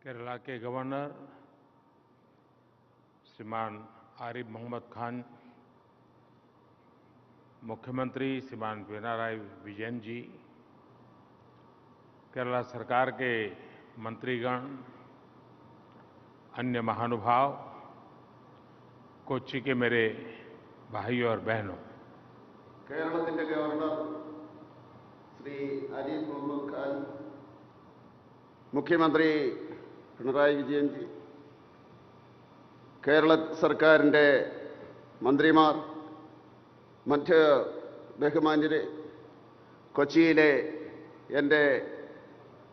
केरला के गवर्नर श्रीमान आरिफ मोहम्मद खान, मुख्यमंत्री श्रीमान पिनराई विजयन जी, केरला सरकार के मंत्रीगण, अन्य महानुभाव, कोच्चि के मेरे भाइयों और बहनों, കേരളത്തിന്റെ ഗവർണർ ശ്രീ ആരിഫ് മുഹമ്മദ് ഖാൻ, മുഖ്യമന്ത്രി പിണറായി വിജയൻ ജി, കേരള സർക്കാരിൻ്റെ മന്ത്രിമാർ, മറ്റ് ബഹുമാന്യരെ, കൊച്ചിയിലെ എൻ്റെ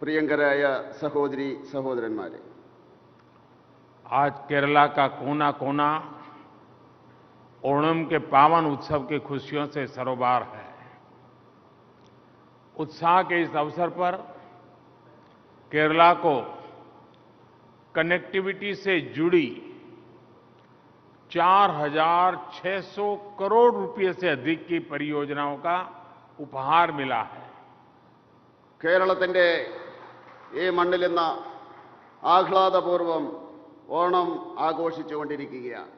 പ്രിയങ്കരായ സഹോദരി സഹോദരന്മാരെ, आज केरला का कोना कोना ओणम के पावन उत्सव की खुशियों से सरोबार है। उत्साह के इस अवसर पर केरला को कनेक्टिविटी से जुड़ी 4,600 करोड़ रुपए से अधिक की परियोजनाओं का उपहार मिला है। കേരളത്തിൻ്റെ ഈ മണ്ണിൽ ഇന്ന് ആഹ്ലാദപൂർവം ഓണം ആഘോഷിച്ചുകൊണ്ടിരിക്കുകയാണ്.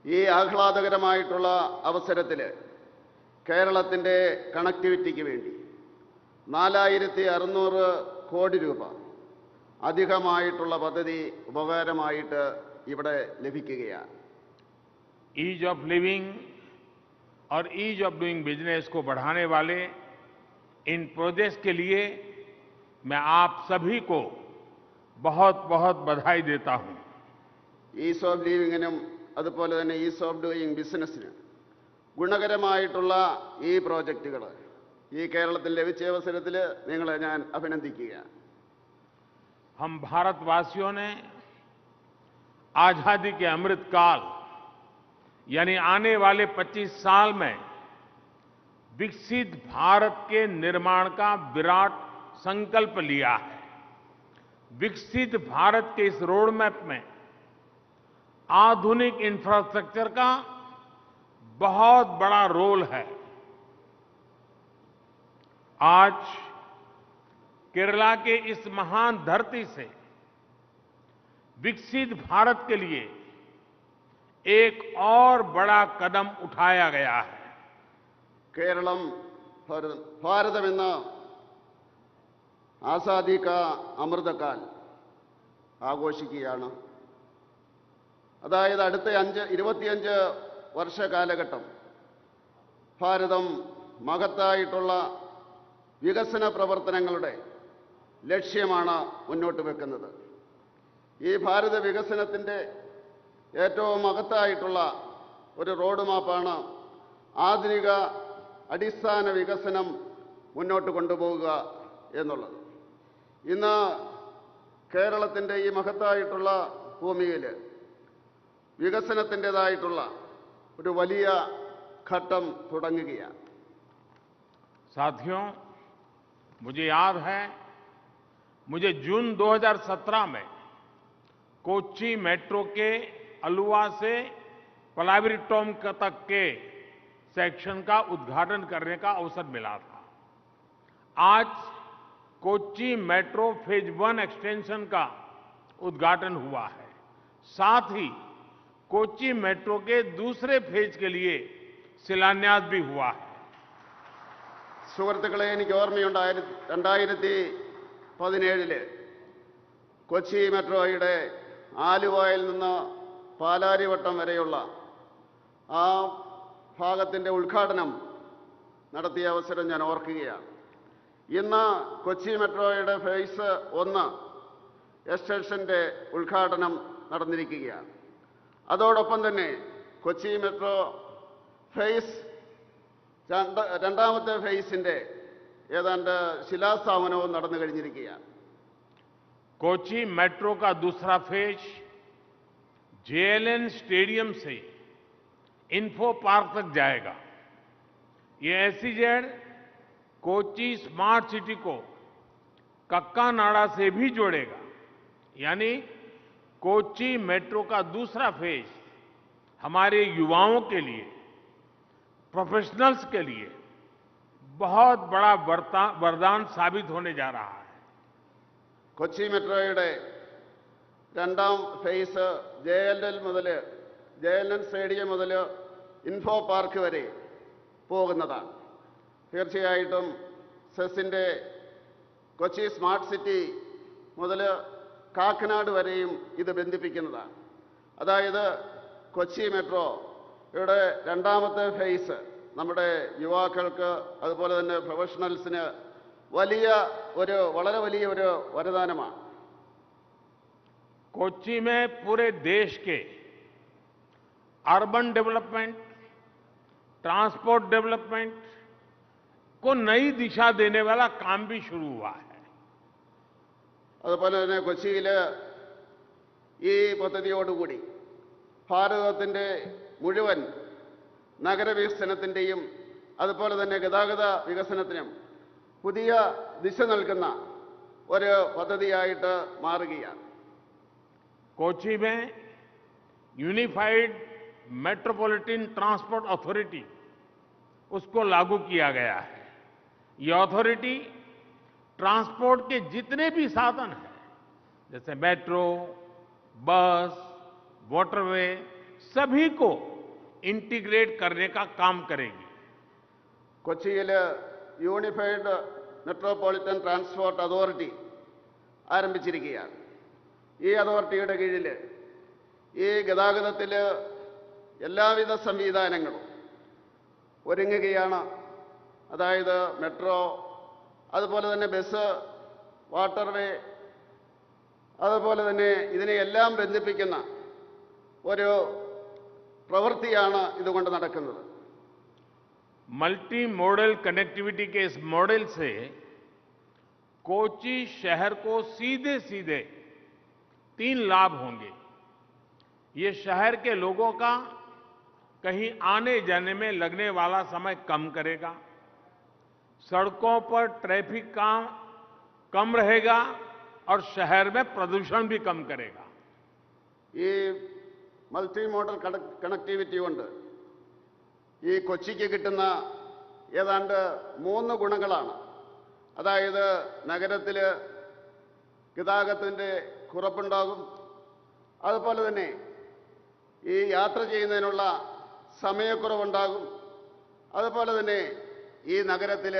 ഈ ആഹ്ലാദകരമായിട്ടുള്ള അവസരത്തിൽ കേരളത്തിൻ്റെ കണക്ടിവിറ്റിക്ക് വേണ്ടി 4,600 കോടി രൂപ അധികമായിട്ടുള്ള പദ്ധതി ഉപകാരമായിട്ട് ഇവിടെ ലഭിക്കുകയാണ്. ईज ऑफ लिविंग और ईज ऑफ डूइंग बिजनेस को बढ़ाने वाले इन प्रोजेक्ट्स के लिए मैं आप सभी को बहुत बहुत बधाई देता हूं। ഈസ് ഓഫ് ലിവിങ്ങിനും അതുപോലെ തന്നെ ഈസ് ഓഫ് ഡൂയിങ് ബിസിനസ്സിനും ഗുണകരമായിട്ടുള്ള ഈ പ്രോജക്റ്റുകൾ ഈ കേരളത്തിൽ ലഭിച്ച അവസരത്തിൽ നിങ്ങളെ ഞാൻ അഭിനന്ദിക്കുകയാണ്. हम भारतवासियों ने आजादी के अमृत काल यानी आने वाले 25 साल में विकसित भारत के निर्माण का विराट संकल्प लिया है। विकसित भारत के इस रोड मैप में आधुनिक इंफ्रास्ट्रक्चर का बहुत बड़ा रोल है। आज केरला के इस महान धरती से विकसित भारत के लिए एक और बड़ा कदम उठाया गया है। കേരളം ഭാരതമെന്ന ആസാദി കാ അമൃതകാൽ ആഘോഷിക്കുകയാണ്. അതായത് അടുത്ത 25 വർഷ കാലഘട്ടം ഭാരതം മഹത്തായിട്ടുള്ള വികസന പ്രവർത്തനങ്ങളുടെ ലക്ഷ്യമാണ് മുന്നോട്ട് വെക്കുന്നത്. ഈ ഭാരത വികസനത്തിൻ്റെ ഏറ്റവും മഹത്തായിട്ടുള്ള ഒരു റോഡ് മാപ്പാണ് ആധുനിക അടിസ്ഥാന വികസനം മുന്നോട്ട് കൊണ്ടുപോകുക എന്നുള്ളത്. ഇന്ന് കേരളത്തിൻ്റെ ഈ മഹത്തായിട്ടുള്ള ഭൂമിയിൽ വികസനത്തിൻ്റെതായിട്ടുള്ള ഒരു വലിയ ഘട്ടം തുടങ്ങുകയാണ്. साथियों, मुझे याद है, मुझे जून 2017 में कोच्चि मेट्रो के अलुवा से पलावीरट्टोम तक के सेक्शन का उद्घाटन करने का अवसर मिला था। आज कोच्चि मेट्रो फेज 1 एक्सटेंशन का उद्घाटन हुआ है। साथ ही कोच्चि मेट्रो के दूसरे फेज के लिए शिलान्यास भी हुआ है। സുഹൃത്തുക്കളെ, എനിക്ക് ഓർമ്മയുണ്ട് 2017 കൊച്ചി മെട്രോയുടെ ആലുവയിൽ നിന്ന് പാലാരിവട്ടം വരെയുള്ള ആ ഭാഗത്തിൻ്റെ ഉദ്ഘാടനം നടത്തിയ അവസരം ഞാൻ ഓർക്കുകയാണ്. ഇന്ന് കൊച്ചി മെട്രോയുടെ ഫേസ് 1 എക്സ്റ്റൻഷൻ്റെ ഉദ്ഘാടനം നടന്നിരിക്കുകയാണ്. അതോടൊപ്പം തന്നെ കൊച്ചി മെട്രോ ഫേസ് രണ്ടാമത്തെ ഫേസിൻ്റെ ഏതാണ്ട് ശിലാസ്ഥാപനവും നടന്നു കഴിഞ്ഞിരിക്കുകയാണ്. कोच्चि मेट्रो का दूसरा फेज जेएलएन स्टेडियम से इन्फो पार्क तक जाएगा। ये एसईजेड कोच्चि स्मार्ट सिटी को कक्कानाडा से भी जोड़ेगा। यानी कोच्चि मेट्रो का दूसरा फेज हमारे युवाओं के लिए, प्रोफेशनल्स के लिए बहुत बड़ा वरदान साबित होने जा रहा है। കൊച്ചി മെട്രോയുടെ രണ്ടാം ഫേസ് JLN സ്റ്റേഡിയം മുതൽ ഇൻഫോ പാർക്ക് വരെ പോകുന്നതാണ്. തീർച്ചയായിട്ടും സെസിൻ്റെ കൊച്ചി സ്മാർട്ട് സിറ്റി മുതൽ കാക്കനാട് വരെയും ഇത് ബന്ധിപ്പിക്കുന്നതാണ്. അതായത് കൊച്ചി മെട്രോയുടെ രണ്ടാമത്തെ ഫേസ് നമ്മുടെ യുവാക്കൾക്ക് അതുപോലെ തന്നെ പ്രൊഫഷണൽസിന് വളരെ വലിയ ഒരു വരദാനമാണ്. कोच्चि में पूरे देश के अर्बन डेवलपमेंट, ट्रांसपोर्ट डेवलपमेंट को नई दिशा देने वाला काम भी शुरू हुआ है. അതുപോലെ തന്നെ കൊച്ചിയിൽ ഈ പദ്ധതിയോടുകൂടി ഭാരതത്തിൻ്റെ മുഴുവൻ നഗരവികസനത്തിൻ്റെയും അതുപോലെ തന്നെ ഗതാഗത വികസനത്തിനും പുതിയ ദിശ നൽകുന്ന ഒരു പദ്ധതിയായിട്ട് മാറുകയാണ്. कोच्चि में यूनिफाइड मेट्रोपॉलिटन ट्रांसपोर्ट अथॉरिटी उसको लागू किया गया है. ये अथॉरिटी ट्रांसपोर्ट के जितने भी साधन हैं जैसे मेट्रो, बस, वाटरवे सभी को इंटीग्रेट करने का काम करेगी. കൊച്ചിയിൽ യൂണിഫൈഡ് മെട്രോപൊളിറ്റൻ ട്രാൻസ്പോർട്ട് അതോറിറ്റി ആരംഭിച്ചിരിക്കുകയാണ്. ഈ അതോറിറ്റിയുടെ കീഴിൽ ഈ ഗതാഗതത്തിൽ എല്ലാവിധ സംവിധാനങ്ങളും ഒരുങ്ങുകയാണ്. അതായത് മെട്രോ, അതുപോലെ തന്നെ ബസ്, വാട്ടർവേ, അതുപോലെ തന്നെ ഇതിനെയെല്ലാം ബന്ധിപ്പിക്കുന്ന ഒരു പ്രവൃത്തിയാണ് ഇതുകൊണ്ട് നടക്കുന്നത്. मल्टी मॉडल कनेक्टिविटी के इस मॉडल से कोच्चि शहर को सीधे सीधे 3 लाभ होंगे. ये शहर के लोगों का कहीं आने जाने में लगने वाला समय कम करेगा, सड़कों पर ट्रैफिक का कम रहेगा और शहर में प्रदूषण भी कम करेगा. ഈ മൾട്ടി മോഡൽ കണക്ടിവിറ്റി കൊണ്ട് ഈ കൊച്ചിക്ക് കിട്ടുന്ന ഏതാണ്ട് 3 ഗുണങ്ങളാണ്. അതായത് നഗരത്തിൽ ഗതാഗതത്തിൻ്റെ കുറവുണ്ടാകും, അതുപോലെ തന്നെ ഈ യാത്ര ചെയ്യുന്നതിനുള്ള സമയക്കുറവുണ്ടാകും, അതുപോലെ തന്നെ ഈ നഗരത്തിൽ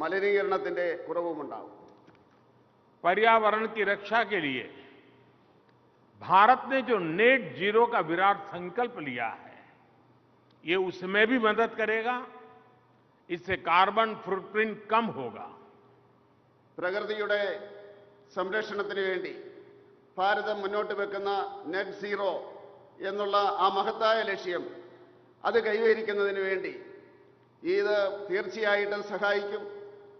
മലിനീകരണത്തിൻ്റെ കുറവുമുണ്ടാകും. पर्यावरण की रक्षा के लिए भारत ने जो नेट जीरो का विराट संकल्प लिया है ये उसमें भी मदद करेगा. इससे कार्बन फुटप्रिंट कम होगा. പ്രകൃതിയുടെ സംരക്ഷണത്തിന് വേണ്ടി ഭാരതം മുന്നോട്ട് വെക്കുന്ന നെറ്റ് സീറോ എന്നുള്ള ആ മഹത്തായ ലക്ഷ്യം അത് കൈവരിക്കുന്നതിന് വേണ്ടി ഇത് തീർച്ചയായിട്ടും സഹായിക്കും.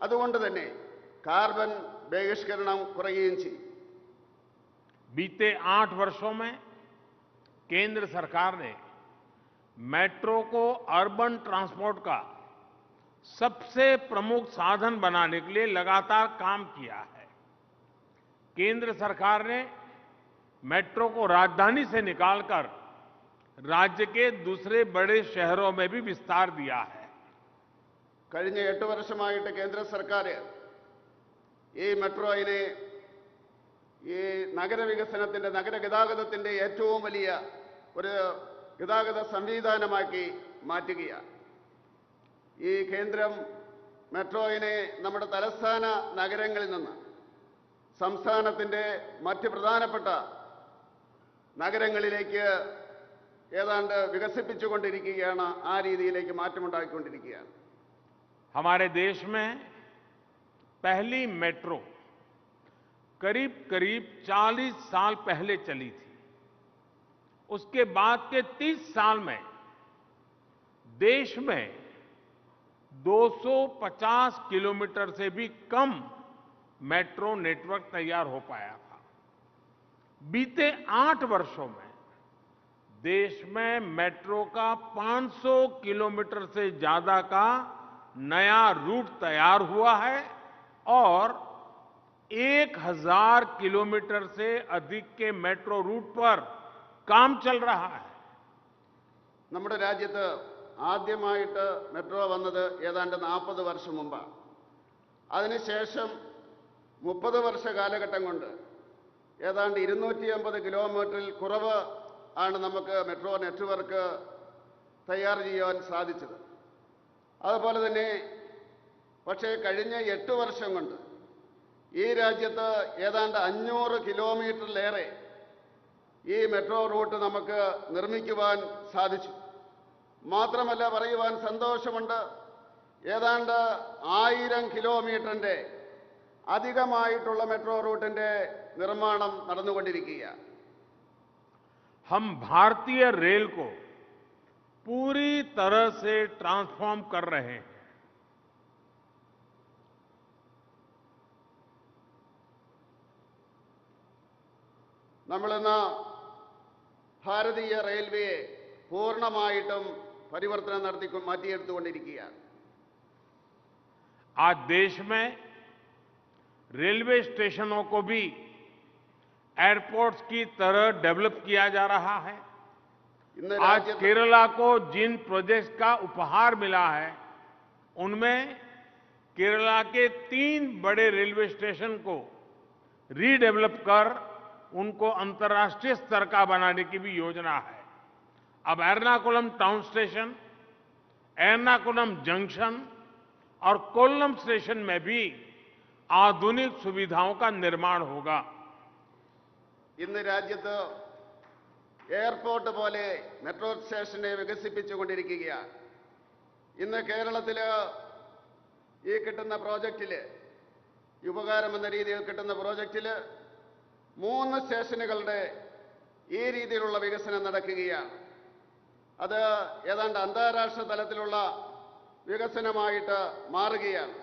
അതുകൊണ്ട് തന്നെ കാർബൺ ബഹിഷ്കരണം കുറയുകയും ചെയ്യും. बीते 8 वर्षों में केंद्र सरकार ने मेट्रो को अर्बन ट्रांसपोर्ट का सबसे प्रमुख साधन बनाने के लिए लगातार काम किया है. केंद्र सरकार ने मेट्रो को राजधानी से निकालकर राज्य के दूसरे बड़े शहरों में भी विस्तार दिया है. കഴിഞ്ഞ 8 വർഷമായിട്ട് കേന്ദ്ര സർക്കാർ ഈ മെട്രോയിനെ ഈ നഗരവികസനത്തിൻ്റെ നഗരഗതാഗതത്തിൻ്റെ ഏറ്റവും വലിയ ഒരു ഗതാഗത സംവിധാനമാക്കി മാറ്റുകയാണ്. ഈ കേന്ദ്രം മെട്രോയിനെ നമ്മുടെ തലസ്ഥാന നഗരങ്ങളിൽ നിന്ന് സംസ്ഥാനത്തിൻ്റെ മറ്റ് പ്രധാനപ്പെട്ട നഗരങ്ങളിലേക്ക് ഏതാണ്ട് വികസിപ്പിച്ചുകൊണ്ടിരിക്കുകയാണ്. ആ രീതിയിലേക്ക് മാറ്റമുണ്ടാക്കിക്കൊണ്ടിരിക്കുകയാണ്. हमारे देश में पहली मेट्रो करीब करीब 40 साल पहले चली थी. उसके बाद के 30 साल में देश में 250 किलोमीटर से भी कम मेट्रो नेटवर्क तैयार हो पाया था. बीते 8 वर्षों में देश में मेट्रो का 500 किलोमीटर से ज्यादा का नया रूट तैयार हुआ है और 1000 किलोमीटर से अधिक के मेट्रो रूट पर काम चल रहा है. നമ്മുടെ രാജ്യത്ത് ആദ്യമായിട്ട് മെട്രോ വന്നത് ഏതാണ്ട് 40 വർഷം മുമ്പാണ്. അതിനുശേഷം 30 വർഷ കാലഘട്ടം കൊണ്ട് ഏതാണ്ട് 250 കിലോമീറ്ററിൽ കുറവ് ആണ് നമുക്ക് മെട്രോ നെറ്റ്വർക്ക് തയ്യാർ ചെയ്യാൻ സാധിച്ചത്. അതുപോലെ തന്നെ പക്ഷേ കഴിഞ്ഞ 8 വർഷം കൊണ്ട് ഈ രാജ്യത്ത് ഏതാണ്ട് 500 കിലോമീറ്ററിലേറെ ഈ മെട്രോ റൂട്ട് നമുക്ക് നിർമ്മിക്കുവാൻ സാധിച്ചു. മാത്രമല്ല, പറയുവാൻ സന്തോഷമുണ്ട്, ഏതാണ്ട് 1000 കിലോമീറ്ററിൻ്റെ അധികമായിട്ടുള്ള മെട്രോ റൂട്ടിൻ്റെ നിർമ്മാണം നടന്നുകൊണ്ടിരിക്കുകയാണ്. हम भारतीय रेल को पूरी तरह से ट्रांसफॉर्म कर रहे हैं। നമ്മളിന്ന് ഭാരതീയ റെയിൽവേയെ പൂർണ്ണമായിട്ടും പരിവർത്തനം നടത്തി മാറ്റിയെടുത്തുകൊണ്ടിരിക്കുകയാണ്. आज देश में रेलवे स्टेशनों को भी एयरपोर्ट्स की तरह डेवलप किया जा रहा है। ഇന്ന് आज രാജ്യത്ത് केरला को जिन प्रोजेक्ट्स का उपहार मिला है, उनमें केरला के 3 बड़े रेलवे स्टेशन को रीडेवलप कर उनको अंतर्राष्ट्रीय स्तर का बनाने की भी योजना है। अब Ernakulam town station, Ernakulam junction और कोल्लम स्टेशन में भी आधुनिक सुविधाओं का निर्माण होगा। ഇന്ന് രാജ്യത്ത് എയർപോർട്ട് പോലെ മെട്രോ സ്റ്റേഷനെ വികസിപ്പിച്ചുകൊണ്ടിരിക്കുകയാണ്. ഇന്ന് കേരളത്തിൽ ഈ കിട്ടുന്ന പ്രോജക്റ്റിൽ, ഉപകാരം എന്ന രീതിയിൽ കിട്ടുന്ന പ്രോജക്റ്റിൽ 3 സ്റ്റേഷനുകളുടെ ഈ രീതിയിലുള്ള വികസനം നടക്കുകയാണ്. അത് ഏതാണ്ട് അന്താരാഷ്ട്ര തലത്തിലുള്ള വികസനമായിട്ട് മാറുകയാണ്.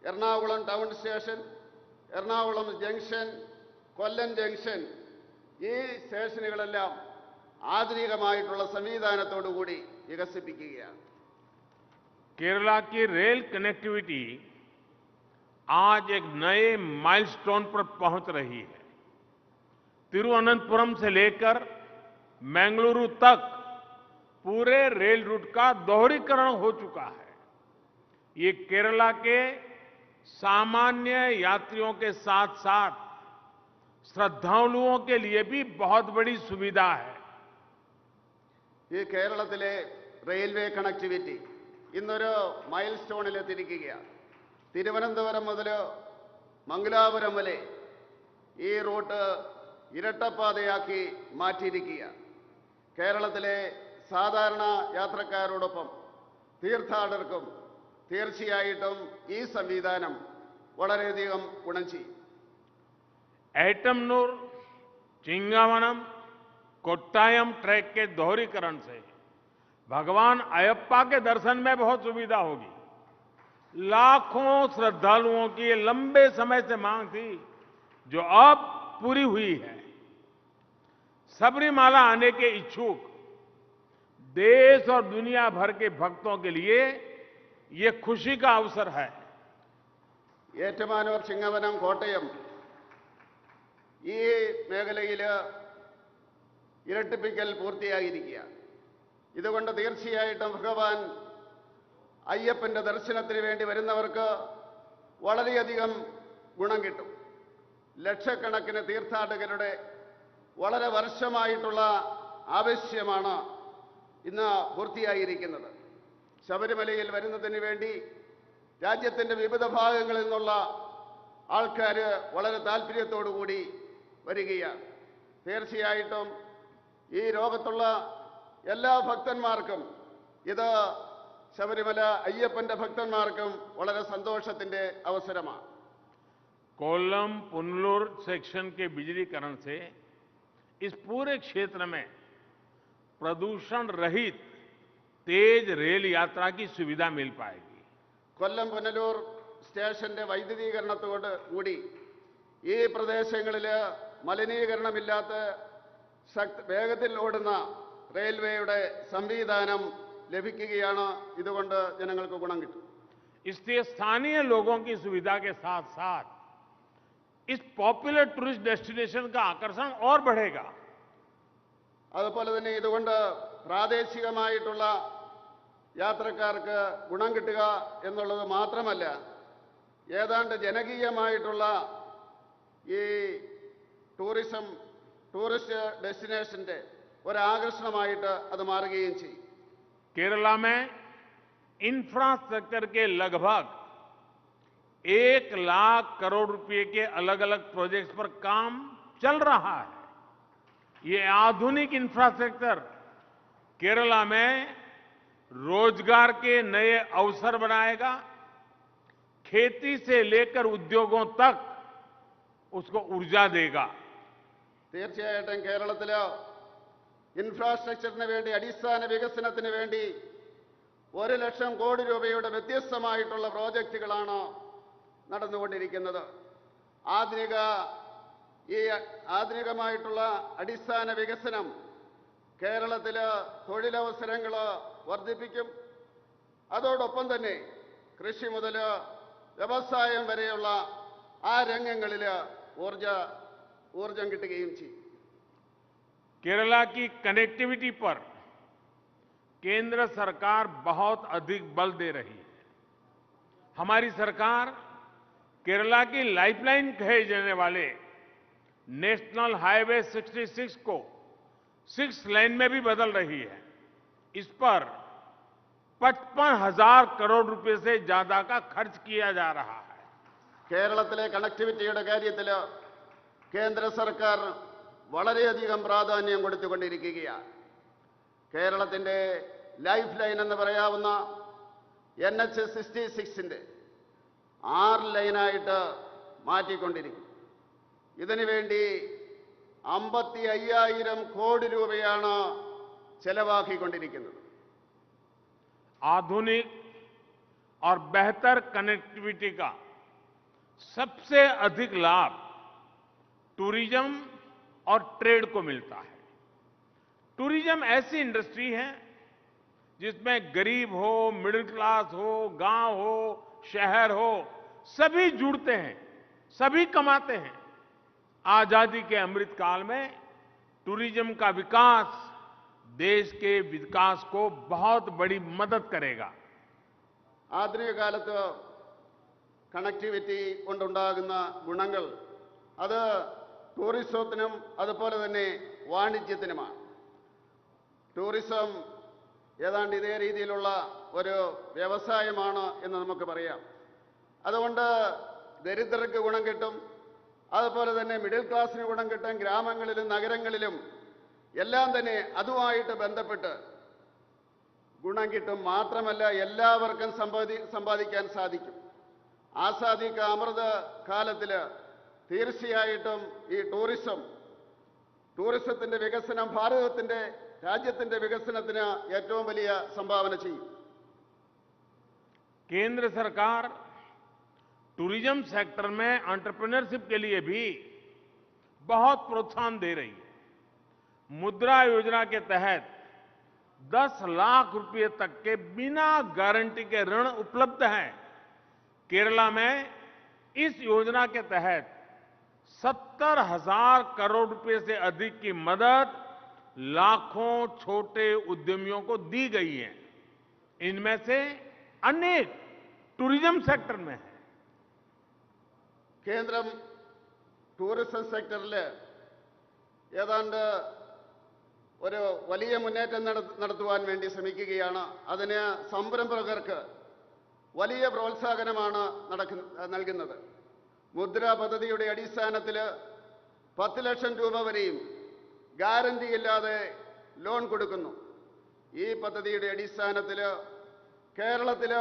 Ernakulam town station, Ernakulam junction, Kollam junction, ഈ സ്റ്റേഷനുകളെല്ലാം ആധുനികമായിട്ടുള്ള സംവിധാനത്തോടുകൂടി വികസിപ്പിക്കുകയാണ്. केरला की रेल कनेक्टिविटी आज एक नए माइलस्टोन पर पहुंच रही है। तिरुवनंतपुरम से लेकर मंगलुरु तक पूरे रेल रूट का दोहरीकरण हो चुका है। ये केरला के सामान्य यात्रियों के साथ साथ श्रद्धालुओं के लिए भी बहुत बड़ी सुविधा है। ഈ കേരളത്തിലെ റെയിൽവേ കണക്ടിവിറ്റി ഇന്നൊരു മൈൽ സ്റ്റോണിലെത്തിയിരിക്കുകയാണ്. തിരുവനന്തപുരം മുതൽ മംഗലാപുരം വരെ ഈ റൂട്ട് ഇരട്ടപ്പാതയാക്കി മാറ്റിയിരിക്കുകയാണ്. കേരളത്തിലെ സാധാരണ യാത്രക്കാരോടൊപ്പം തീർത്ഥാടകർക്കും തീർച്ചയായിട്ടും ഈ സംവിധാനം വളരെയധികം ഗുണം ചെയ്യും. एटमनूर, चिंगावनम, कोट्टायम ट्रैक के दोहरीकरण से भगवान अयप्पा के दर्शन में बहुत सुविधा होगी। लाखों श्रद्धालुओं की ये लंबे समय से मांग थी, जो अब पूरी हुई है। सबरीमाला आने के इच्छुक देश और दुनिया भर के भक्तों के लिए ये खुशी का अवसर है। ഏറ്റുമാനൂർ, ചിങ്ങവനം, കോട്ടയം ഈ മേഖലയിൽ ഇരട്ടിപ്പിക്കൽ പൂർത്തിയായിരിക്കുകയാണ്. ഇതുകൊണ്ട് തീർച്ചയായിട്ടും ഭഗവാൻ അയ്യപ്പന്റെ ദർശനത്തിന് വേണ്ടി വരുന്നവർക്ക് വളരെയധികം ഗുണം കിട്ടും. ലക്ഷക്കണക്കിന് തീർത്ഥാടകരുടെ വളരെ വർഷമായിട്ടുള്ള ആവശ്യമാണ് ഇന്ന് പൂർത്തിയായിരിക്കുന്നത്. ശബരിമലയിൽ വരുന്നതിന് വേണ്ടി രാജ്യത്തിൻ്റെ വിവിധ ഭാഗങ്ങളിൽ നിന്നുള്ള ആൾക്കാർ വളരെ താല്പര്യത്തോടുകൂടി വരികയാണ്. തീർച്ചയായിട്ടും ഈ ലോകത്തുള്ള എല്ലാ ഭക്തന്മാർക്കും, ഇത് ശബരിമല അയ്യപ്പന്റെ ഭക്തന്മാർക്കും വളരെ സന്തോഷത്തിന്റെ അവസരമാണ്. कोल्लम पुनलूर सेक्शन के बिजलीकरण से इस पूरे क्षेत्र में प्रदूषण रहित तेज रेल यात्रा की सुविधा मिल पाएगी। കൊല്ലം പുനലൂർ സ്റ്റേഷന്റെ വൈദ്യുതീകരണത്തോട് കൂടി ഈ പ്രദേശങ്ങളിൽ മലിനീകരണമില്ലാത്ത വേഗത്തിൽ ഓടുന്ന റെയിൽവേയുടെ സംവിധാനം ലഭിക്കുകയാണ്. ഇതുകൊണ്ട് ജനങ്ങൾക്ക് ഗുണം കിട്ടും. इससे स्थानीय लोगों की सुविधा के साथ साथ इस पॉपुलर टूरिस्ट डेस्टिनेशन का आकर्षण और बढ़ेगा। അതുപോലെ തന്നെ ഇതുകൊണ്ട് പ്രാദേശികമായിട്ടുള്ള യാത്രക്കാർക്ക് ഗുണം കിട്ടുക എന്നുള്ളത് മാത്രമല്ല, ഏതാണ്ട് ജനകീയമായിട്ടുള്ള ഈ ടൂറിസ്റ്റ് ഡെസ്റ്റിനേഷന്റെ ഒരാകർഷണമായിട്ട് അത് മാറുകയും ചെയ്യും. केरला में इंफ्रास्ट्रक्चर के लगभग 1 लाख करोड़ रुपए के अलग अलग प्रोजेक्ट्स पर काम चल रहा है. ये आधुनिक इंफ्रास्ट्रक्चर केरला में रोजगार के नए अवसर बनाएगा. खेती से लेकर उद्योगों तक उसको ऊर्जा देगा. തീർച്ചയായിട്ടും കേരളത്തില് ഇൻഫ്രാസ്ട്രക്ചറിന് വേണ്ടി, അടിസ്ഥാന വികസനത്തിന് വേണ്ടി 1 ലക്ഷം കോടി രൂപയുടെ വ്യത്യസ്തമായിട്ടുള്ള പ്രോജക്റ്റുകളാണ് നടന്നുകൊണ്ടിരിക്കുന്നത്. ആധുനികമായിട്ടുള്ള അടിസ്ഥാന വികസനം കേരളത്തില് തൊഴിലവസരങ്ങൾ വർദ്ധിപ്പിക്കും. അതോടൊപ്പം തന്നെ കൃഷി മുതൽ വ്യവസായം വരെയുള്ള ആ രംഗങ്ങളിൽ ഊർജം കിട്ടുകയും ചെയ്യും. केरला की कनेक्टिविटी पर केंद्र सरकार बहुत अधिक बल दे रही है. हमारी सरकार केरला की लाइफलाइन कहे जाने वाले नेशनल हाईवे 66 को 6 लेन में भी बदल रही है. इस पर 55,000 करोड़ रुपए से ज्यादा का खर्च किया जा रहा है. കേരളത്തിലെ കണക്ടിവിറ്റിയുടെ കാര്യത്തിൽ കേന്ദ്ര സർക്കാർ വളരെയധികം പ്രാധാന്യം കൊടുത്തുകൊണ്ടിരിക്കുകയാണ്. കേരളത്തിന്റെ ലൈഫ് ലൈൻ എന്ന് പറയാവുന്ന NH 66ന്റെ 6 ലൈനായിട്ട് മാറ്റിക്കൊണ്ടിരിക്കും. ഇതിനുവേണ്ടി 55,000 കോടി രൂപയാണ് ചെലവാക്കിക്കൊണ്ടിരിക്കുന്നത്. आधुनिक और बेहतर कनेक्टिविटी का सबसे अधिक लाभ टूरिज्म और ट्रेड को मिलता है. टूरिज्म ऐसी इंडस्ट्री है जिसमें गरीब हो, मिडिल क्लास हो, गांव हो, शहर हो, सभी जुड़ते हैं, सभी कमाते हैं. आजादी के अमृत काल में टूरिज्म का विकास देश के विकास को बहुत बड़ी मदद करेगा. ആധുനിക കാലത്ത് കണക്ടിവിറ്റി കൊണ്ടുണ്ടാകുന്ന ഗുണങ്ങൾ അത് ടൂറിസത്തിനും അതുപോലെ തന്നെ വാണിജ്യത്തിനുമാണ്. ടൂറിസം ഏതാണ്ട് ഇതേ രീതിയിലുള്ള ഒരു വ്യവസായമാണ് എന്ന് നമുക്ക് പറയാം. അതുകൊണ്ട് ദരിദ്രർക്ക് ഗുണം കിട്ടും, അതുപോലെ തന്നെ മിഡിൽ ക്ലാസ്സിന് ഗുണം കിട്ടും. ഗ്രാമങ്ങളിലും നഗരങ്ങളിലും എല്ലാം തന്നെ അതുമായിട്ട് ബന്ധപ്പെട്ട് ഗുണം കിട്ടും. മാത്രമല്ല എല്ലാവർക്കും സമ്പാദിക്കാൻ സാധിക്കും. ആസാദി കാ അമൃത് കാലത്തിൽ തീർച്ചയായിട്ടും ഈ ടൂറിസത്തിന്റെ വികസനം രാജ്യത്തിന്റെ വികസനത്തിന് ഏറ്റവും വലിയ സംഭാവന ചെയ്യും. केंद्र सरकार टूरिज्म सेक्टर में एंटरप्रेन्योरशिप के लिए भी बहुत प्रोत्साहन दे रही है. मुद्रा योजना के तहत 10 लाख रुपए तक के बिना गारंटी के ऋण उपलब्ध हैं. केरला में इस योजना के तहत 70,000 करोड़ रुपए से अधिक की मदद लाखों छोटे उद्यमियों को दी गई है. इनमें से अनेक टूरिज्म सेक्टर में है. കേന്ദ്രം ടൂറിസം സെക്ടറിൽ ഏതാണ്ട് ഒരു വലിയ മുന്നേറ്റം നടത്തുവാൻ വേണ്ടി ശ്രമിക്കുകയാണ്. അതിന് സംരംഭകർക്ക് വലിയ പ്രോത്സാഹനമാണ് നൽകുന്നത്. മുദ്ര പദ്ധതിയുടെ അടിസ്ഥാനത്തിൽ 10 ലക്ഷം രൂപ വരെയും ഗ്യാരണ്ടിയില്ലാതെ ലോൺ കൊടുക്കുന്നു. ഈ പദ്ധതിയുടെ അടിസ്ഥാനത്തിൽ കേരളത്തിൽ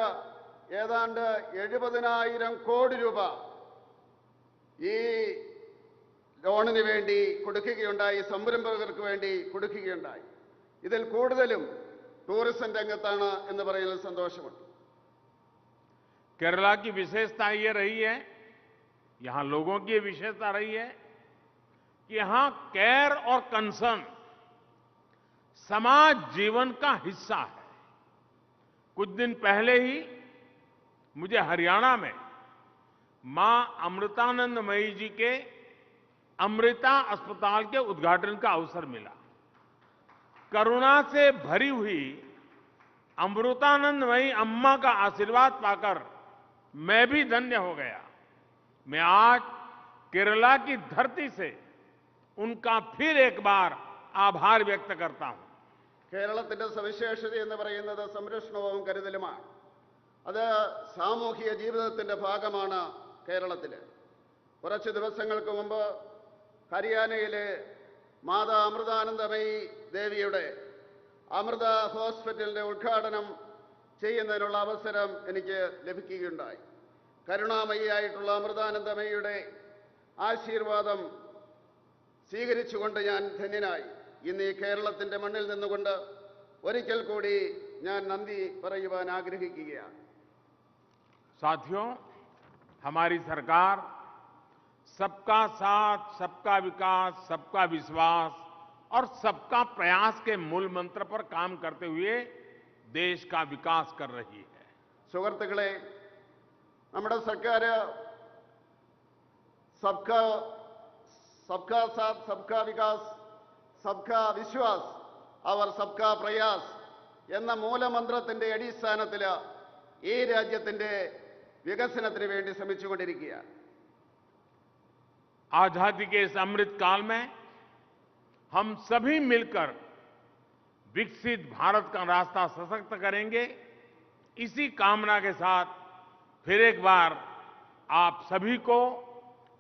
ഏതാണ്ട് 70,000 കോടി രൂപ ഈ ലോണിന് വേണ്ടി കൊടുക്കുകയുണ്ടായി, സംരംഭകർക്ക് വേണ്ടി കൊടുക്കുകയുണ്ടായി. ഇതിൽ കൂടുതലും ടൂറിസം രംഗത്താണ് എന്ന് പറയുന്നത് സന്തോഷമുണ്ട്. केरला की विशेषता ये रही है, यहां लोगों की विशेषता रही है कि यहां केयर और कंसर्न समाज जीवन का हिस्सा है. कुछ दिन पहले ही मुझे हरियाणा में मां अमृतानंदमयी जी के अमृता अस्पताल के उद्घाटन का अवसर मिला. करुणा से भरी हुई अमृतानंदमयी अम्मा का आशीर्वाद पाकर मैं भी धन्य हो गया. मैं आज केरला की धरती से उनका फिर एक बार आभार व्यक्त करता हूं। കേരളത്തിന്റെ സവിശേഷത എന്ന് പറയുന്നത് സംരക്ഷണവും കരുതലുമാണ്. അത് സാമൂഹിക ജീവിതത്തിന്റെ ഭാഗമാണ് കേരളത്തിൽ. കുറച്ച് ദിവസങ്ങൾക്ക് മുമ്പ് ഹരിയാനയിലെ മാതാ അമൃതാനന്ദമയി ദേവിയുടെ അമൃത ഹോസ്പിറ്റലിന്റെ ഉദ്ഘാടനം ചെയ്യുന്നതിനുള്ള അവസരം എനിക്ക് ലഭിക്കുകയുണ്ടായി. കരുണാമയിയായിട്ടുള്ള അമൃതാനന്ദമയിയുടെ ആശീർവാദം സ്വീകരിച്ചുകൊണ്ട് ഞാൻ ധന്യനായി. ഇന്ന് ഈ കേരളത്തിന്റെ മണ്ണിൽ നിന്നുകൊണ്ട് ഒരിക്കൽ കൂടി ഞാൻ നന്ദി പറയുവാൻ ആഗ്രഹിക്കുകയാണ്. साथियों, हमारी सरकार सबका साथ, सबका विकास, सबका विश्वास और सबका प्रयास के मूल मंत्र पर काम करते हुए देश का विकास कर रही है. സുഹൃത്തുക്കളെ, നമ്മുടെ സർക്കാർ സബ്കാ സാത്ത്, സബ്കാ വികാസ്, സബ്കാ വിശ്വാസ് അവർ സബ്കാ പ്രയാസ് എന്ന മൂലമന്ത്രത്തിന്റെ അടിസ്ഥാനത്തിൽ ഈ രാജ്യത്തിന്റെ വികസനത്തിന് വേണ്ടി ശ്രമിച്ചുകൊണ്ടിരിക്കുകയാണ്. आजादी के इस अमृत काल में हम सभी मिलकर विकसित भारत का रास्ता सशक्त करेंगे. इसी कामना के साथ फिर एक बार आप सभी को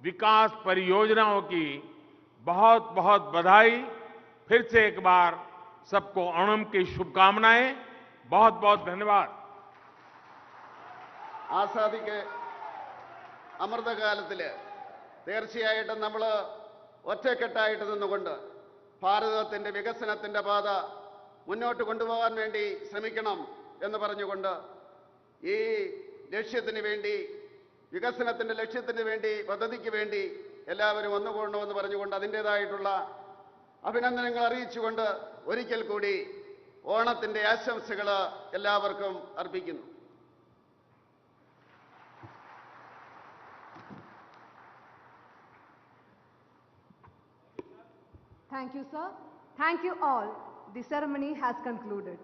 विकास परियोजनाओं की बहुत बहुत बधाई. फिर से एक बार सबको ओणम की शुभकामनाएं. बहुत बहुत धन्यवाद. ആസാദിക്ക് അമൃതകാലത്തിൽ തീർച്ചയായിട്ടും നമ്മൾ ഒറ്റക്കെട്ടായിട്ട് നിന്നുകൊണ്ട് ഭാരതത്തിന്റെ വികസനത്തിന്റെ പാത മുന്നോട്ട് കൊണ്ടുപോകാൻ വേണ്ടി ശ്രമിക്കണം എന്ന് പറഞ്ഞുകൊണ്ട് ഈ ലക്ഷ്യത്തിന് വേണ്ടി, വികസനത്തിന്റെ ലക്ഷ്യത്തിന് വേണ്ടി, പദ്ധതിക്ക് വേണ്ടി എല്ലാവരും ഒന്നുകൂടണമെന്ന് പറഞ്ഞുകൊണ്ട് അതിൻ്റെതായിട്ടുള്ള അഭിനന്ദനങ്ങൾ അറിയിച്ചുകൊണ്ട് ഒരിക്കൽ കൂടി ഓണത്തിന്റെ ആശംസകൾ എല്ലാവർക്കും അർപ്പിക്കുന്നു. Thank you, sir. Thank you all. The ceremony has concluded.